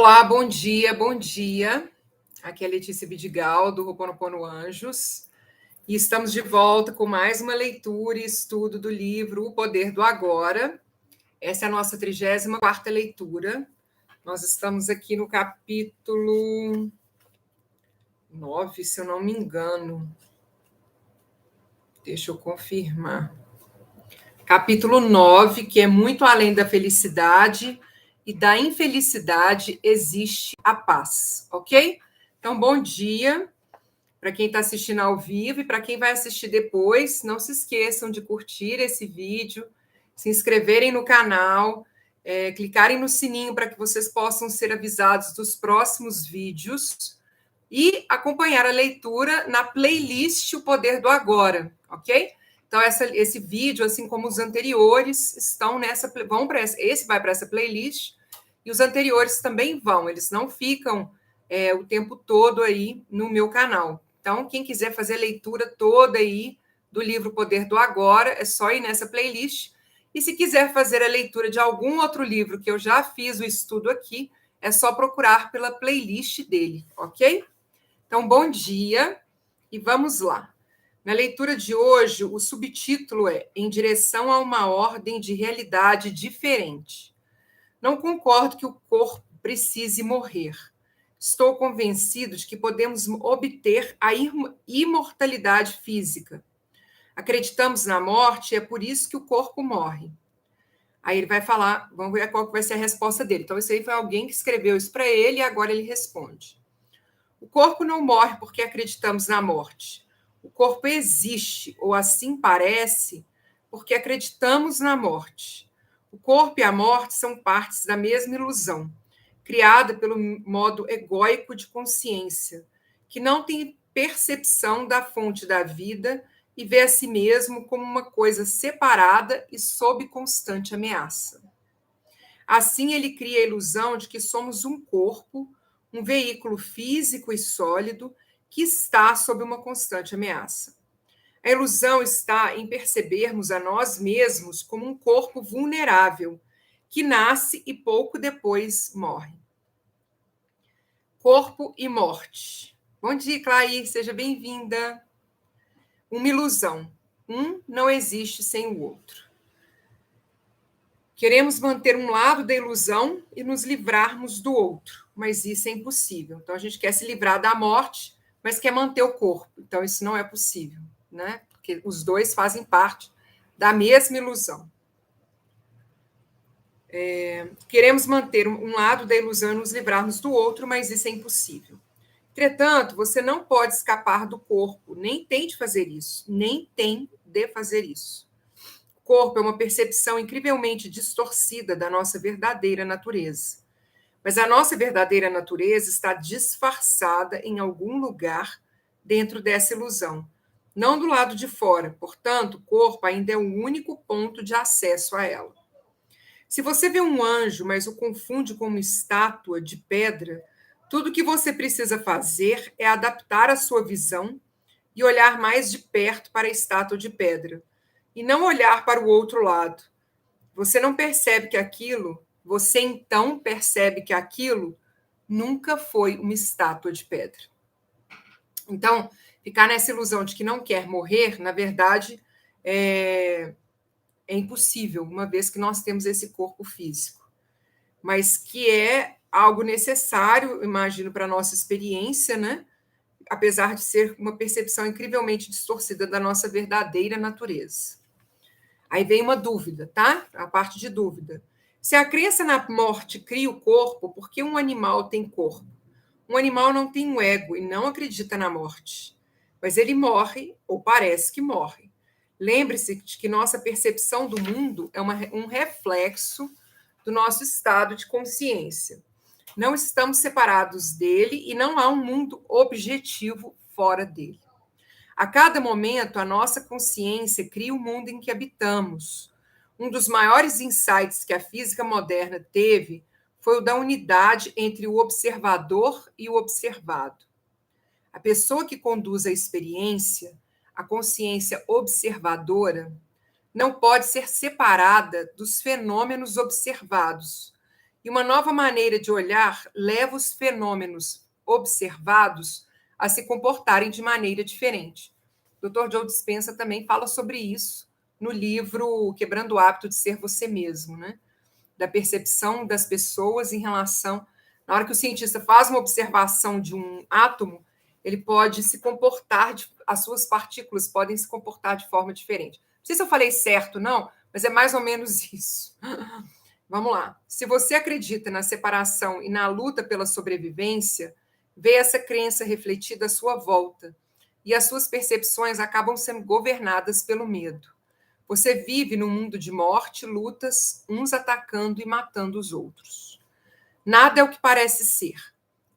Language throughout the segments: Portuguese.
Olá, bom dia, bom dia. Aqui é Letícia Bidigal, do Ho'oponopono Anjos, e estamos de volta com mais uma leitura e estudo do livro O Poder do Agora. Essa é a nossa 34ª leitura. Nós estamos aqui no capítulo 9, se eu não me engano. Deixa eu confirmar. Capítulo 9, que é muito além da felicidade e da infelicidade existe a paz, ok? Então, bom dia para quem está assistindo ao vivo e para quem vai assistir depois. Não se esqueçam de curtir esse vídeo, se inscreverem no canal, clicarem no sininho para que vocês possam ser avisados dos próximos vídeos e acompanhar a leitura na playlist O Poder do Agora, ok? Então, esse vídeo, assim como os anteriores, estão esse vai para essa playlist e os anteriores também vão, eles não ficam o tempo todo aí no meu canal. Então, quem quiser fazer a leitura toda aí do livro Poder do Agora, é só ir nessa playlist. E se quiser fazer a leitura de algum outro livro que eu já fiz o estudo aqui, é só procurar pela playlist dele, ok? Então, bom dia e vamos lá. Na leitura de hoje, o subtítulo é Em direção a uma ordem de realidade diferente. Não concordo que o corpo precise morrer. Estou convencido de que podemos obter a imortalidade física. Acreditamos na morte e é por isso que o corpo morre. Aí ele vai falar, vamos ver qual vai ser a resposta dele. Então, isso aí foi alguém que escreveu isso para ele e agora ele responde. O corpo não morre porque acreditamos na morte. O corpo existe, ou assim parece, porque acreditamos na morte. O corpo e a morte são partes da mesma ilusão, criada pelo modo egóico de consciência, que não tem percepção da fonte da vida e vê a si mesmo como uma coisa separada e sob constante ameaça. Assim, ele cria a ilusão de que somos um corpo, um veículo físico e sólido que está sob uma constante ameaça. A ilusão está em percebermos a nós mesmos como um corpo vulnerável, que nasce e pouco depois morre. Corpo e morte. Bom dia, Clay, seja bem-vinda. Uma ilusão. Um não existe sem o outro. Queremos manter um lado da ilusão e nos livrarmos do outro, mas isso é impossível. Então, a gente quer se livrar da morte, mas quer manter o corpo. Então, isso não é possível, né? Porque os dois fazem parte da mesma ilusão. Queremos manter um lado da ilusão e nos livrarmos do outro, mas isso é impossível. Entretanto, você não pode escapar do corpo, nem tente fazer isso, nem tem de fazer isso. O corpo é uma percepção incrivelmente distorcida da nossa verdadeira natureza. Mas a nossa verdadeira natureza está disfarçada em algum lugar dentro dessa ilusão, não do lado de fora. Portanto, o corpo ainda é o único ponto de acesso a ela. Se você vê um anjo, mas o confunde com uma estátua de pedra, tudo o que você precisa fazer é adaptar a sua visão e olhar mais de perto para a estátua de pedra, e não olhar para o outro lado. Você então percebe que aquilo nunca foi uma estátua de pedra. Então, ficar nessa ilusão de que não quer morrer, na verdade, é impossível, uma vez que nós temos esse corpo físico, mas que é algo necessário, imagino, para a nossa experiência, né? Apesar de ser uma percepção incrivelmente distorcida da nossa verdadeira natureza. Aí vem uma dúvida, tá? A parte de dúvida. Se a crença na morte cria o corpo, por que um animal tem corpo? Um animal não tem um ego e não acredita na morte. Mas ele morre, ou parece que morre. Lembre-se de que nossa percepção do mundo é um reflexo do nosso estado de consciência. Não estamos separados dele e não há um mundo objetivo fora dele. A cada momento, a nossa consciência cria o mundo em que habitamos. Um dos maiores insights que a física moderna teve foi o da unidade entre o observador e o observado. A pessoa que conduz a experiência, a consciência observadora, não pode ser separada dos fenômenos observados E uma nova maneira de olhar leva os fenômenos observados a se comportarem de maneira diferente. O Dr. Joe Dispenza também fala sobre isso no livro Quebrando o Hábito de Ser Você Mesmo, né? Da percepção das pessoas em relação... Na hora que o cientista faz uma observação de um átomo, ele pode se comportar, as suas partículas podem se comportar de forma diferente. Não sei se eu falei certo, não, mas é mais ou menos isso. Vamos lá. Se você acredita na separação e na luta pela sobrevivência, vê essa crença refletida à sua volta, e as suas percepções acabam sendo governadas pelo medo. Você vive num mundo de morte, lutas, uns atacando e matando os outros. Nada é o que parece ser.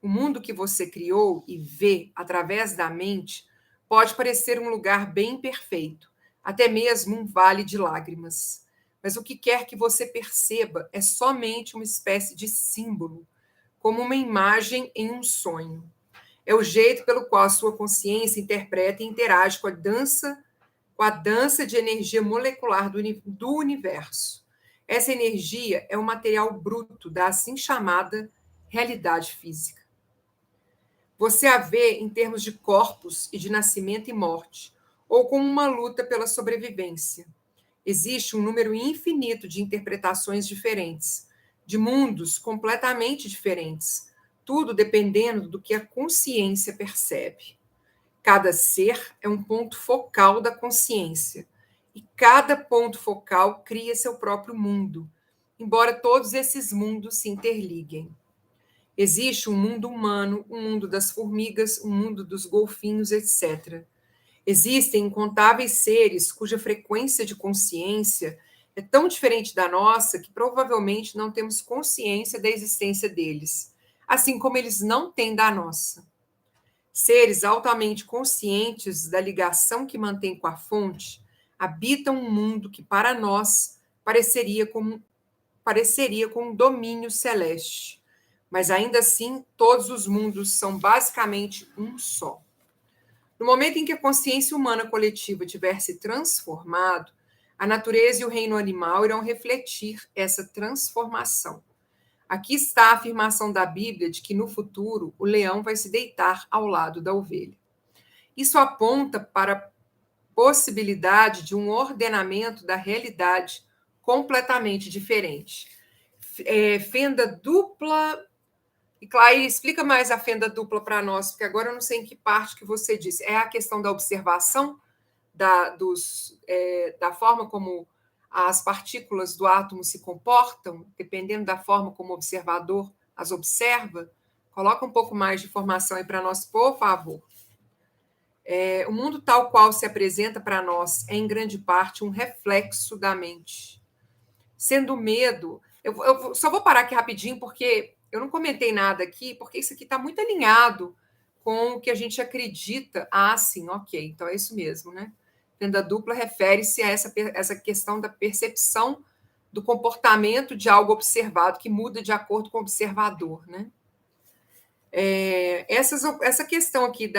O mundo que você criou e vê através da mente pode parecer um lugar bem perfeito, até mesmo um vale de lágrimas. Mas o que quer que você perceba é somente uma espécie de símbolo, como uma imagem em um sonho. É o jeito pelo qual a sua consciência interpreta e interage com a dança de energia molecular do universo. Essa energia é o material bruto da assim chamada realidade física. Você a vê em termos de corpos e de nascimento e morte, ou como uma luta pela sobrevivência. Existe um número infinito de interpretações diferentes, de mundos completamente diferentes, tudo dependendo do que a consciência percebe. Cada ser é um ponto focal da consciência, e cada ponto focal cria seu próprio mundo, embora todos esses mundos se interliguem. Existe um mundo humano, um mundo das formigas, um mundo dos golfinhos, etc. Existem incontáveis seres cuja frequência de consciência é tão diferente da nossa que provavelmente não temos consciência da existência deles, assim como eles não têm da nossa. Seres altamente conscientes da ligação que mantém com a fonte habitam um mundo que, para nós, pareceria com um domínio celeste. Mas, ainda assim, todos os mundos são basicamente um só. No momento em que a consciência humana coletiva tiver se transformado, a natureza e o reino animal irão refletir essa transformação. Aqui está a afirmação da Bíblia de que, no futuro, o leão vai se deitar ao lado da ovelha. Isso aponta para a possibilidade de um ordenamento da realidade completamente diferente. Fenda dupla... E, Clay, explica mais a fenda dupla para nós, porque agora eu não sei em que parte que você disse. É a questão da observação da forma como as partículas do átomo se comportam, dependendo da forma como o observador as observa? Coloca um pouco mais de informação aí para nós, por favor. O mundo tal qual se apresenta para nós é, em grande parte, um reflexo da mente. Sendo o medo... Eu só vou parar aqui rapidinho, porque eu não comentei nada aqui, porque isso aqui está muito alinhado com o que a gente acredita. Ah, sim, ok, então é isso mesmo, né? Fenda dupla refere-se a essa questão da percepção do comportamento de algo observado, que muda de acordo com o observador, né? Essa questão aqui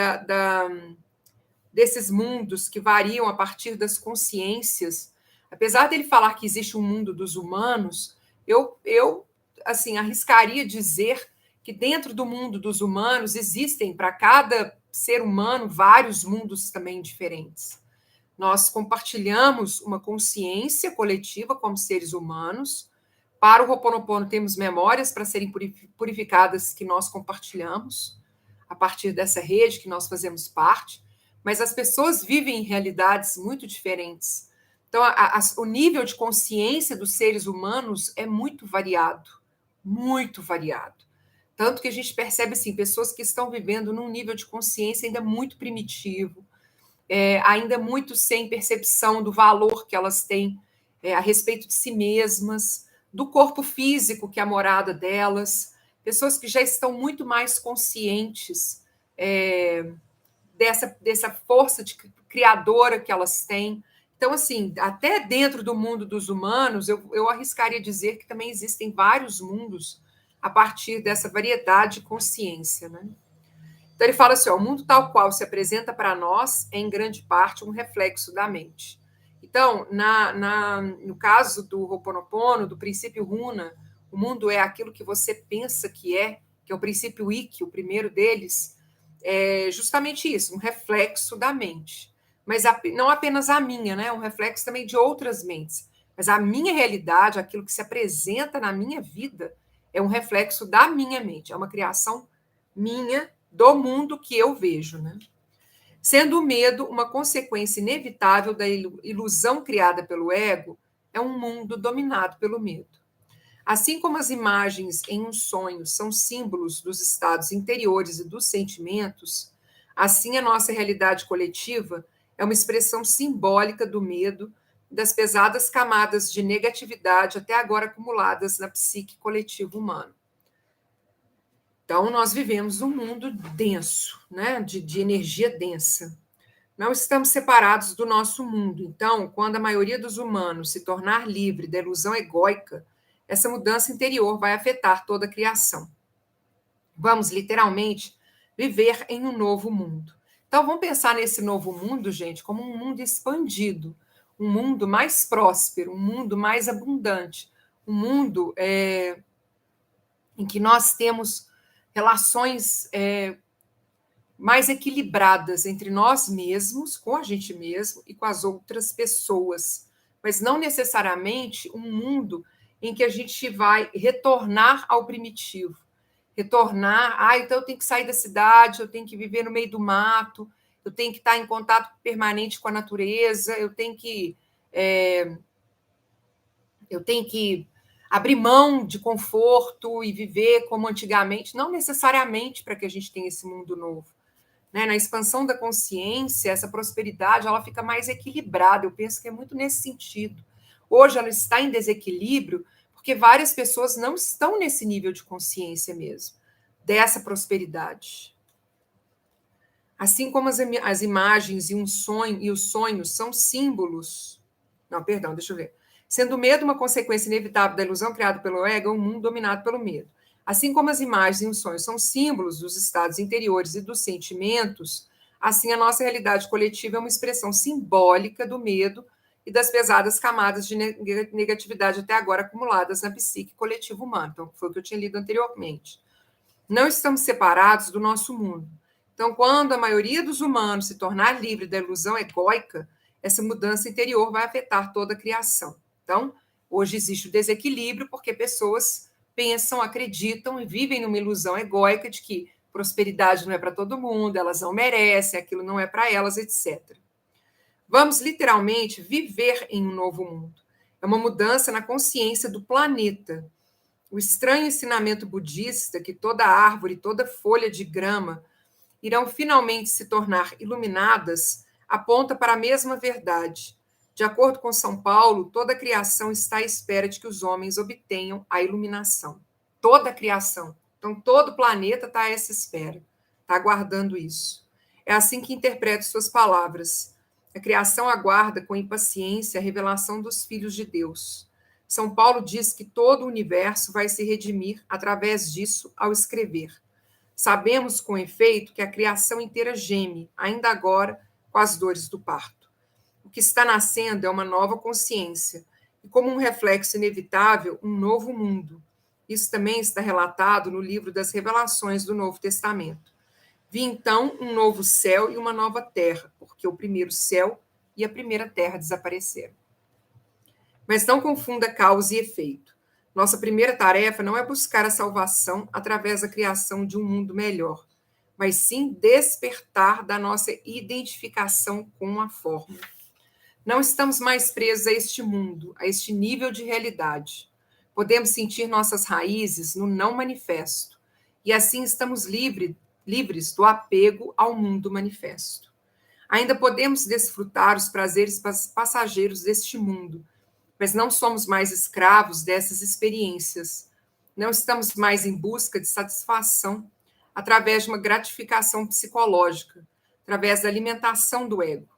desses mundos que variam a partir das consciências, apesar dele falar que existe um mundo dos humanos, eu assim, arriscaria dizer que dentro do mundo dos humanos existem, para cada ser humano, vários mundos também diferentes. Nós compartilhamos uma consciência coletiva como seres humanos. Para o Ho'oponopono, temos memórias para serem purificadas que nós compartilhamos a partir dessa rede que nós fazemos parte, mas as pessoas vivem em realidades muito diferentes. Então, o nível de consciência dos seres humanos é muito variado, muito variado. Tanto que a gente percebe assim, pessoas que estão vivendo num nível de consciência ainda muito primitivo, ainda muito sem percepção do valor que elas têm a respeito de si mesmas, do corpo físico, que é a morada delas, pessoas que já estão muito mais conscientes dessa força criadora que elas têm. Então, assim, até dentro do mundo dos humanos, eu arriscaria dizer que também existem vários mundos a partir dessa variedade de consciência, né? Então, ele fala assim, o mundo tal qual se apresenta para nós é, em grande parte, um reflexo da mente. Então, no caso do Ho'oponopono, do princípio Huna, O mundo é aquilo que você pensa que é o princípio IC, o primeiro deles, é justamente isso, um reflexo da mente. Mas não apenas a minha, né? Um reflexo também de outras mentes. Mas a minha realidade, aquilo que se apresenta na minha vida, é um reflexo da minha mente, é uma criação minha, do mundo que eu vejo, né? Sendo o medo uma consequência inevitável da ilusão criada pelo ego, é um mundo dominado pelo medo. Assim como as imagens em um sonho são símbolos dos estados interiores e dos sentimentos, assim a nossa realidade coletiva é uma expressão simbólica do medo, das pesadas camadas de negatividade até agora acumuladas na psique coletiva humana. Então, nós vivemos um mundo denso, né, de energia densa. Não estamos separados do nosso mundo. Então, quando a maioria dos humanos se tornar livre da ilusão egóica, essa mudança interior vai afetar toda a criação. Vamos, literalmente, viver em um novo mundo. Então, vamos pensar nesse novo mundo, gente, como um mundo expandido, um mundo mais próspero, um mundo mais abundante, um mundo em que nós temos relações mais equilibradas entre nós mesmos, com a gente mesmo e com as outras pessoas, mas não necessariamente um mundo em que a gente vai retornar ao primitivo, retornar, então eu tenho que sair da cidade, eu tenho que viver no meio do mato, eu tenho que estar em contato permanente com a natureza, eu tenho que abrir mão de conforto e viver como antigamente, não necessariamente para que a gente tenha esse mundo novo. Né? Na expansão da consciência, essa prosperidade ela fica mais equilibrada. Eu penso que é muito nesse sentido. Hoje ela está em desequilíbrio porque várias pessoas não estão nesse nível de consciência mesmo, dessa prosperidade. Assim como as imagens e os sonhos são símbolos. Não, perdão, deixa eu ver. Sendo o medo uma consequência inevitável da ilusão criada pelo ego, é um mundo dominado pelo medo. Assim como as imagens e os sonhos são símbolos dos estados interiores e dos sentimentos, assim a nossa realidade coletiva é uma expressão simbólica do medo e das pesadas camadas de negatividade até agora acumuladas na psique coletiva humana. Então, foi o que eu tinha lido anteriormente. Não estamos separados do nosso mundo. Então, quando a maioria dos humanos se tornar livre da ilusão egóica, essa mudança interior vai afetar toda a criação. Então, hoje existe o desequilíbrio porque pessoas pensam, acreditam e vivem numa ilusão egóica de que prosperidade não é para todo mundo, elas não merecem, aquilo não é para elas, etc. Vamos literalmente viver em um novo mundo. É uma mudança na consciência do planeta. O estranho ensinamento budista que toda árvore, toda folha de grama irão finalmente se tornar iluminadas aponta para a mesma verdade. De acordo com São Paulo, toda a criação está à espera de que os homens obtenham a iluminação. Toda a criação. Então, todo o planeta está a essa espera, está aguardando isso. É assim que interpreto suas palavras. A criação aguarda com impaciência a revelação dos filhos de Deus. São Paulo diz que todo o universo vai se redimir através disso ao escrever. Sabemos, com efeito, que a criação inteira geme, ainda agora, com as dores do parto. O que está nascendo é uma nova consciência, e como um reflexo inevitável, um novo mundo. Isso também está relatado no livro das Revelações do Novo Testamento. Vi então um novo céu e uma nova terra, porque o primeiro céu e a primeira terra desapareceram. Mas não confunda causa e efeito. Nossa primeira tarefa não é buscar a salvação através da criação de um mundo melhor, mas sim despertar da nossa identificação com a forma. Não estamos mais presos a este mundo, a este nível de realidade. Podemos sentir nossas raízes no não manifesto, e assim estamos livres do apego ao mundo manifesto. Ainda podemos desfrutar os prazeres passageiros deste mundo, mas não somos mais escravos dessas experiências. Não estamos mais em busca de satisfação através de uma gratificação psicológica, através da alimentação do ego.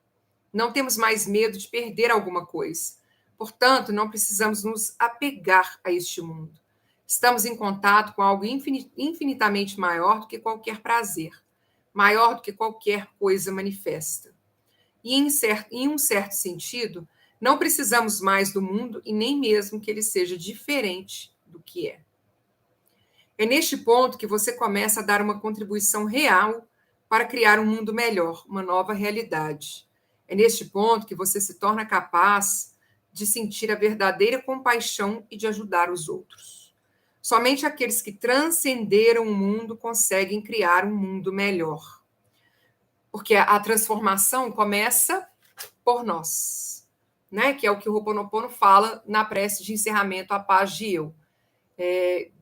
Não temos mais medo de perder alguma coisa. Portanto, não precisamos nos apegar a este mundo. Estamos em contato com algo infinitamente maior do que qualquer prazer, maior do que qualquer coisa manifesta. E, em um certo sentido, não precisamos mais do mundo e nem mesmo que ele seja diferente do que é. É neste ponto que você começa a dar uma contribuição real para criar um mundo melhor, uma nova realidade. É neste ponto que você se torna capaz de sentir a verdadeira compaixão e de ajudar os outros. Somente aqueles que transcenderam o mundo conseguem criar um mundo melhor. Porque a transformação começa por nós, né? Que é o que o Ho'oponopono fala na prece de encerramento, a paz de eu.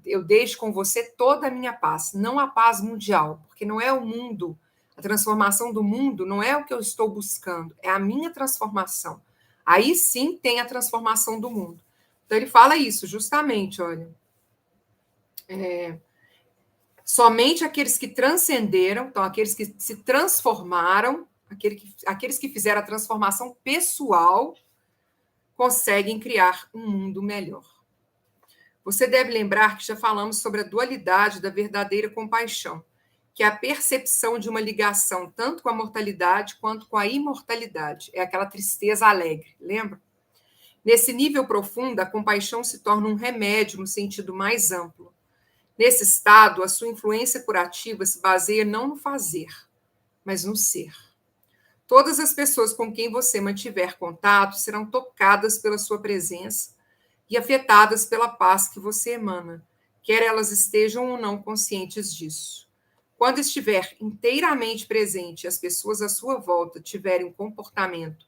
Eu deixo com você toda a minha paz, não a paz mundial, porque não é o mundo, a transformação do mundo não é o que eu estou buscando, é a minha transformação. Aí sim tem a transformação do mundo. Então ele fala isso justamente, olha. Somente aqueles que transcenderam, então aqueles que se transformaram, aqueles que fizeram a transformação pessoal, conseguem criar um mundo melhor. Você deve lembrar que já falamos sobre a dualidade da verdadeira compaixão, que é a percepção de uma ligação tanto com a mortalidade quanto com a imortalidade. É aquela tristeza alegre, lembra? Nesse nível profundo, a compaixão se torna um remédio no sentido mais amplo. Nesse estado, a sua influência curativa se baseia não no fazer, mas no ser. Todas as pessoas com quem você mantiver contato serão tocadas pela sua presença e afetadas pela paz que você emana, quer elas estejam ou não conscientes disso. Quando estiver inteiramente presente e as pessoas à sua volta tiverem um comportamento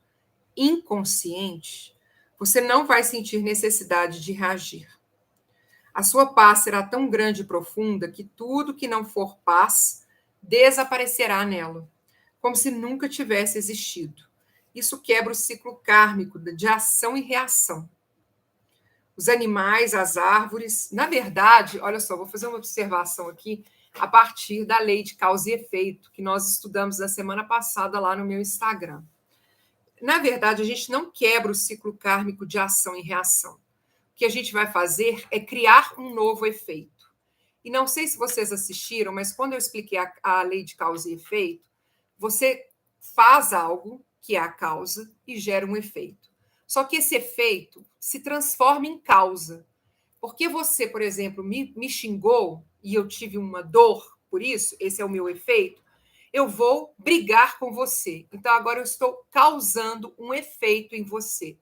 inconsciente, você não vai sentir necessidade de reagir. A sua paz será tão grande e profunda que tudo que não for paz desaparecerá nela, como se nunca tivesse existido. Isso quebra o ciclo kármico de ação e reação. Os animais, as árvores, na verdade, olha só, vou fazer uma observação aqui a partir da lei de causa e efeito que nós estudamos na semana passada lá no meu Instagram. Na verdade, a gente não quebra o ciclo kármico de ação e reação. O que a gente vai fazer é criar um novo efeito. E não sei se vocês assistiram, mas quando eu expliquei a lei de causa e efeito, você faz algo, que é a causa, e gera um efeito. Só que esse efeito se transforma em causa. Porque você, por exemplo, me xingou e eu tive uma dor por isso, esse é o meu efeito, eu vou brigar com você. Então, agora eu estou causando um efeito em você.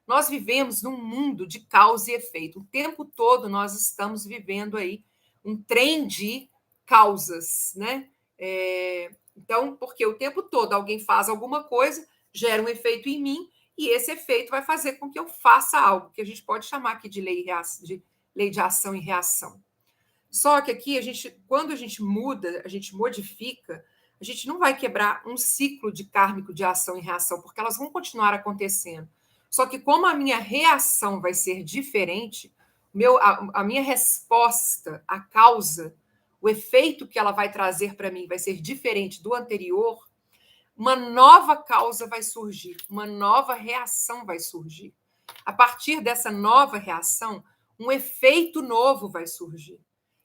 Nós vivemos num mundo de causa e efeito. O tempo todo nós estamos vivendo aí um trem de causas, né? Então, porque o tempo todo alguém faz alguma coisa, gera um efeito em mim, e esse efeito vai fazer com que eu faça algo, que a gente pode chamar aqui de lei de ação e reação. Só que aqui, quando a gente muda, a gente modifica, a gente não vai quebrar um ciclo de kármico de ação e reação, porque elas vão continuar acontecendo. Só que como a minha reação vai ser diferente, a minha resposta à causa, o efeito que ela vai trazer para mim vai ser diferente do anterior, uma nova causa vai surgir, uma nova reação vai surgir. A partir dessa nova reação, um efeito novo vai surgir.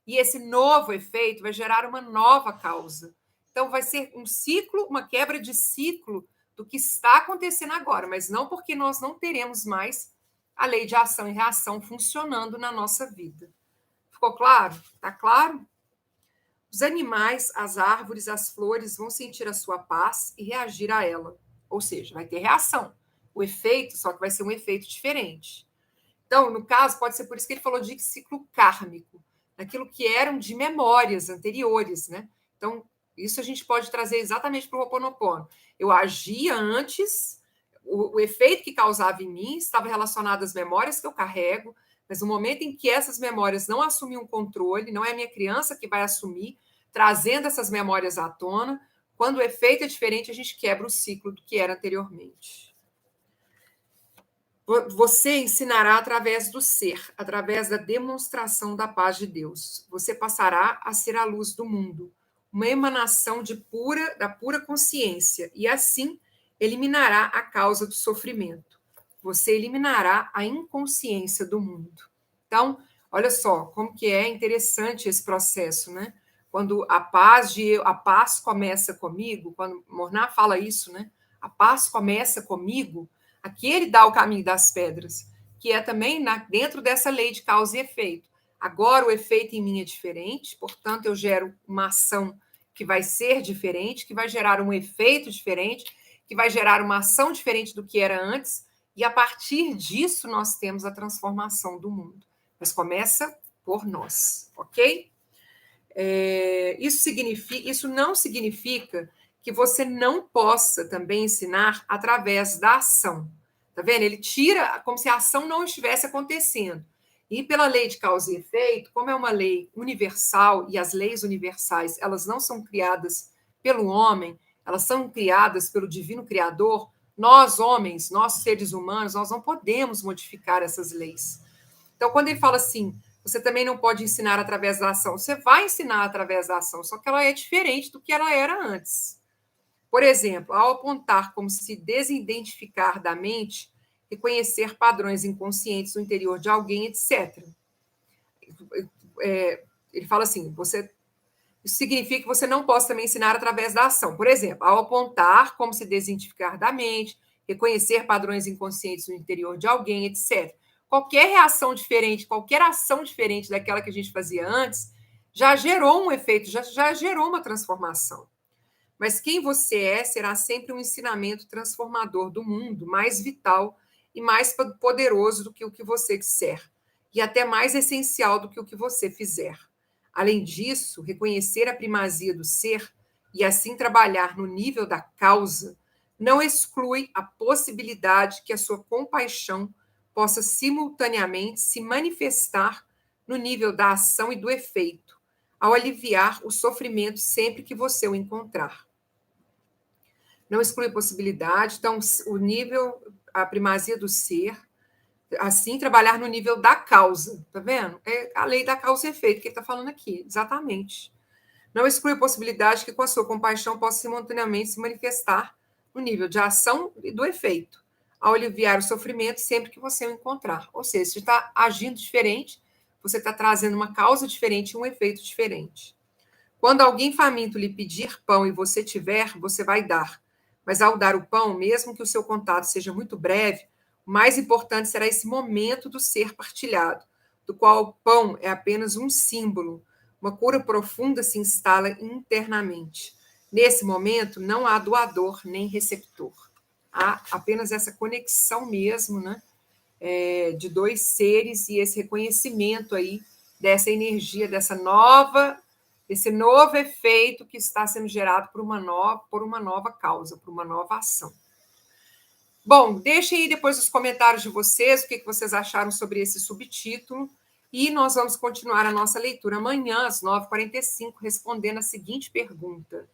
E esse novo efeito vai gerar uma nova causa. Então, vai ser um ciclo, uma quebra de ciclo do que está acontecendo agora, mas não porque nós não teremos mais a lei de ação e reação funcionando na nossa vida. Ficou claro? Está claro? Os animais, as árvores, as flores vão sentir a sua paz e reagir a ela. Ou seja, vai ter reação. O efeito, só que vai ser um efeito diferente. Então, no caso, pode ser por isso que ele falou de ciclo kármico, daquilo que eram de memórias anteriores, né? Então, isso a gente pode trazer exatamente para o Ho'oponopono. Eu agia antes, o efeito que causava em mim estava relacionado às memórias que eu carrego, mas no momento em que essas memórias não assumiam controle, não é a minha criança que vai assumir, trazendo essas memórias à tona, quando o efeito é diferente, a gente quebra o ciclo do que era anteriormente. Você ensinará através do ser, através da demonstração da paz de Deus. Você passará a ser a luz do mundo, uma emanação da pura consciência, e assim eliminará a causa do sofrimento. Você eliminará a inconsciência do mundo. Então, olha só como que é interessante esse processo, né? Quando a paz começa comigo, quando Morná fala isso, né? A paz começa comigo. Aqui ele dá o caminho das pedras, que é também dentro dessa lei de causa e efeito. Agora o efeito em mim é diferente, portanto, eu gero uma ação que vai ser diferente, que vai gerar um efeito diferente, que vai gerar uma ação diferente do que era antes, e a partir disso nós temos a transformação do mundo. Mas começa por nós, ok? Isso não significa que você não possa também ensinar através da ação. Tá vendo? Ele tira como se a ação não estivesse acontecendo. E pela lei de causa e efeito, como é uma lei universal e as leis universais, elas não são criadas pelo homem, elas são criadas pelo divino criador, nós homens, nós seres humanos, nós não podemos modificar essas leis. Então, quando ele fala assim, você também não pode ensinar através da ação, você vai ensinar através da ação, só que ela é diferente do que ela era antes. Por exemplo, ao apontar como se desidentificar da mente, reconhecer padrões inconscientes no interior de alguém, etc. Ele fala assim, isso significa que você não pode também ensinar através da ação. Por exemplo, ao apontar como se desidentificar da mente, reconhecer padrões inconscientes no interior de alguém, etc. Qualquer reação diferente, qualquer ação diferente daquela que a gente fazia antes, já gerou um efeito, já gerou uma transformação. Mas quem você é será sempre um ensinamento transformador do mundo, mais vital e mais poderoso do que o que você disser, e até mais essencial do que o que você fizer. Além disso, reconhecer a primazia do ser e assim trabalhar no nível da causa não exclui a possibilidade que a sua compaixão possa simultaneamente se manifestar no nível da ação e do efeito, ao aliviar o sofrimento sempre que você o encontrar. Não exclui a possibilidade, então, o nível, a primazia do ser, assim, trabalhar no nível da causa, tá vendo? É a lei da causa e efeito que ele está falando aqui, exatamente. Não exclui a possibilidade que, com a sua compaixão, possa simultaneamente se manifestar no nível de ação e do efeito, ao aliviar o sofrimento sempre que você o encontrar. Ou seja, você está agindo diferente, você está trazendo uma causa diferente e um efeito diferente. Quando alguém faminto lhe pedir pão e você tiver, você vai dar. Mas ao dar o pão, mesmo que o seu contato seja muito breve, o mais importante será esse momento do ser partilhado, do qual o pão é apenas um símbolo. Uma cura profunda se instala internamente. Nesse momento, não há doador nem receptor. Há apenas essa conexão mesmo, né? De dois seres e esse reconhecimento aí dessa energia, esse novo efeito que está sendo gerado por uma nova causa, por uma nova ação. Bom, deixem aí depois os comentários de vocês, o que vocês acharam sobre esse subtítulo, e nós vamos continuar a nossa leitura amanhã, às 9h45, respondendo a seguinte pergunta: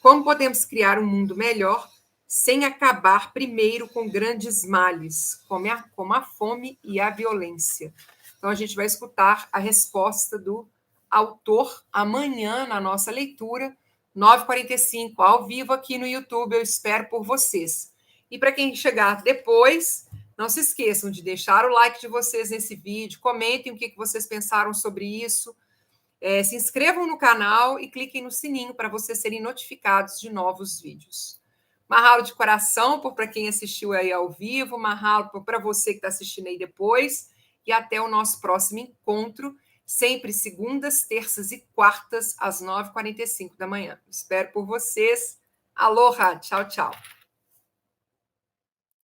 como podemos criar um mundo melhor sem acabar primeiro com grandes males, como a fome e a violência? Então, a gente vai escutar a resposta do autor amanhã na nossa leitura, 9h45, ao vivo aqui no YouTube. Eu espero por vocês. E para quem chegar depois, não se esqueçam de deixar o like de vocês nesse vídeo, comentem o que vocês pensaram sobre isso, se inscrevam no canal e cliquem no sininho para vocês serem notificados de novos vídeos. Mahalo de coração para quem assistiu aí ao vivo, mahalo para você que está assistindo aí depois, e até o nosso próximo encontro, sempre segundas, terças e quartas, às 9h45 da manhã. Espero por vocês. Aloha, tchau, tchau.